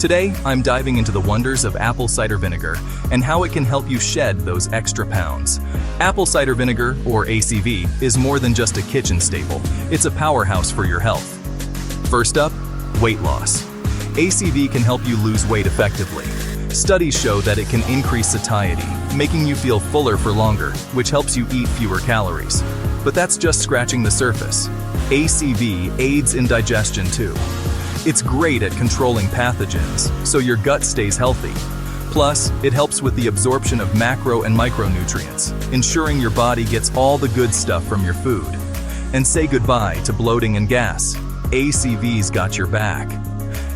Today, I'm diving into the wonders of apple cider vinegar and how it can help you shed those extra pounds. Apple cider vinegar, or ACV, is more than just a kitchen staple. It's a powerhouse for your health. First up, weight loss. ACV can help you lose weight effectively. Studies show that it can increase satiety, making you feel fuller for longer, which helps you eat fewer calories. But that's just scratching the surface. ACV aids in digestion too. It's great at controlling pathogens, so your gut stays healthy. Plus, it helps with the absorption of macro and micronutrients, ensuring your body gets all the good stuff from your food. And say goodbye to bloating and gas. ACV's got your back.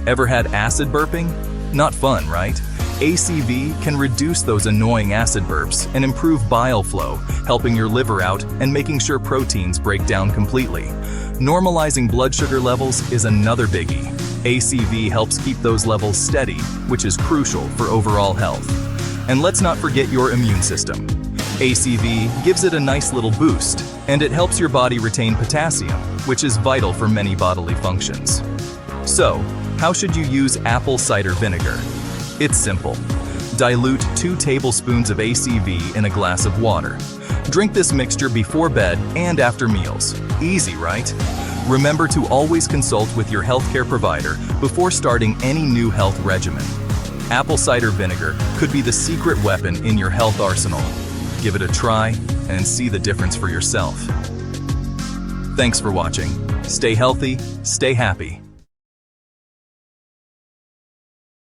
Ever had acid burping? Not fun, right? ACV can reduce those annoying acid burps and improve bile flow, helping your liver out and making sure proteins break down completely. Normalizing blood sugar levels is another biggie. ACV helps keep those levels steady, which is crucial for overall health. And let's not forget your immune system. ACV gives it a nice little boost, and it helps your body retain potassium, which is vital for many bodily functions. So, how should you use apple cider vinegar? It's simple. Dilute 2 tablespoons of ACV in a glass of water. Drink this mixture before bed and after meals. Easy, right? Remember to always consult with your healthcare provider before starting any new health regimen. Apple cider vinegar could be the secret weapon in your health arsenal. Give it a try and see the difference for yourself. Thanks for watching. Stay healthy, stay happy.